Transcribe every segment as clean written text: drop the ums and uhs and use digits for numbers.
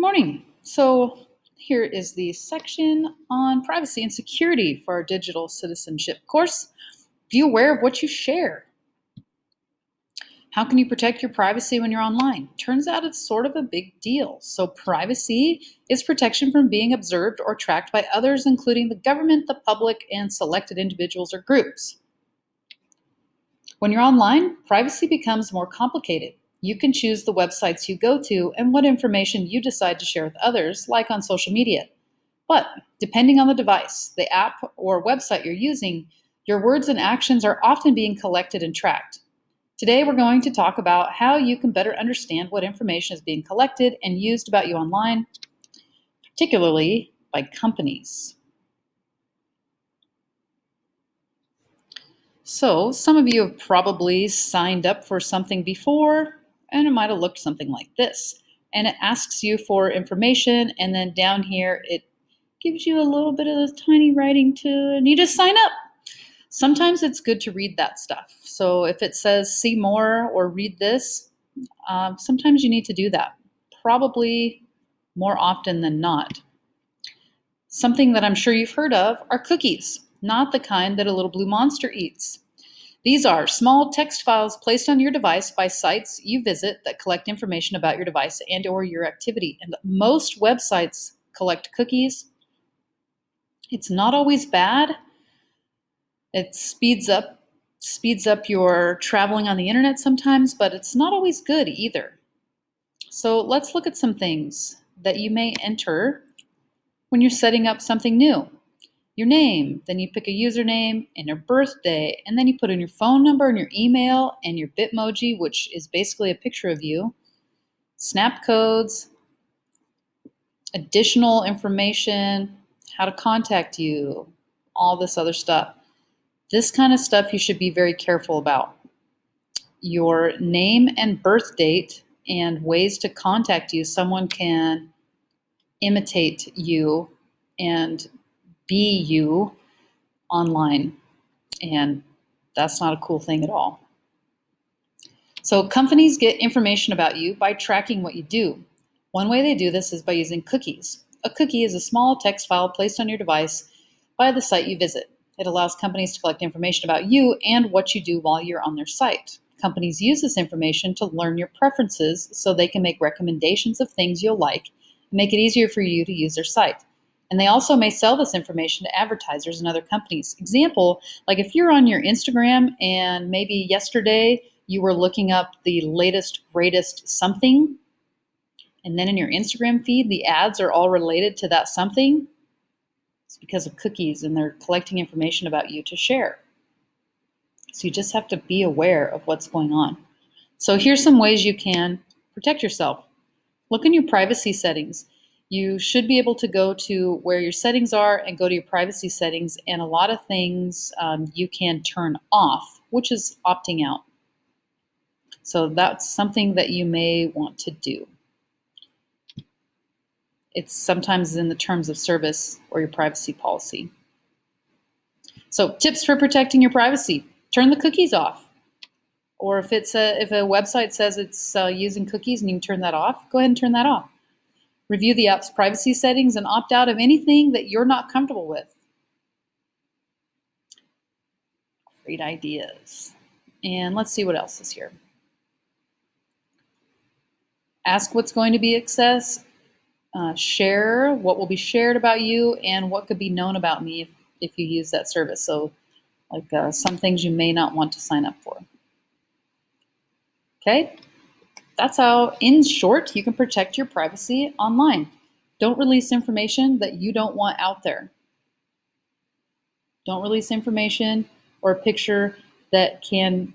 Good morning. So here is the section on privacy and security for our digital citizenship course. Be aware of what you share. How can you protect your privacy when you're online? Turns out it's sort of a big deal. So privacy is protection from being observed or tracked by others, including the government, the public, and selected individuals or groups. When you're online, privacy becomes more complicated. You can choose the websites you go to and what information you decide to share with others, like on social media. But depending on the device, the app, or website you're using, your words and actions are often being collected and tracked. Today, we're going to talk about how you can better understand what information is being collected and used about you online, particularly by companies. So, some of you have probably signed up for something before, and it might have looked something like this. And it asks you for information, and then down here it gives you a little bit of the tiny writing and you just sign up. Sometimes it's good to read that stuff. So if it says see more or read this, sometimes you need to do that. Probably more often than not. Something that I'm sure you've heard of are cookies, not the kind that a little blue monster eats. These are small text files placed on your device by sites you visit that collect information about your device and or your activity. And most websites collect cookies. It's not always bad. It speeds up your traveling on the internet sometimes, but it's not always good either. So let's look at some things that you may enter when you're setting up something new. Your name, then you pick a username and your birthday, and then you put in your phone number and your email and your Bitmoji, which is basically a picture of you, snap codes, additional information, how to contact you, all this other stuff. This kind of stuff you should be very careful about. Your name and birth date and ways to contact you. Someone can imitate you and be you online, and that's not a cool thing at all. So companies get information about you by tracking what you do. One way they do this is by using cookies. A cookie is a small text file placed on your device by the site you visit. It allows companies to collect information about you and what you do while you're on their site. Companies use this information to learn your preferences so they can make recommendations of things you'll like and make it easier for you to use their site. And they also may sell this information to advertisers and other companies. Example, like if you're on your Instagram and maybe yesterday you were looking up the latest, greatest something, and then in your Instagram feed, the ads are all related to that something, it's because of cookies and they're collecting information about you to share. So you just have to be aware of what's going on. So here's some ways you can protect yourself. Look in your privacy settings. You should be able to go to where your settings are and go to your privacy settings, and a lot of things you can turn off, which is opting out. So that's something that you may want to do. It's sometimes in the terms of service or your privacy policy. So tips for protecting your privacy: turn the cookies off. Or if a website says it's using cookies and you can turn that off, go ahead and turn that off. Review the app's privacy settings and opt out of anything that you're not comfortable with. Great ideas. And let's see what else is here. Ask what's going to be accessed. Share what will be shared about you and what could be known about me if you use that service. So like some things you may not want to sign up for. Okay? That's how, in short, you can protect your privacy online. Don't release information that you don't want out there. Don't release information or a picture that can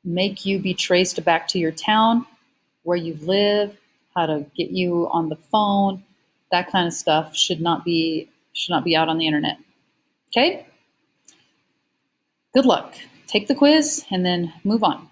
make you be traced back to your town, where you live, how to get you on the phone. That kind of stuff should not be out on the internet. Okay? Good luck. Take the quiz and then move on.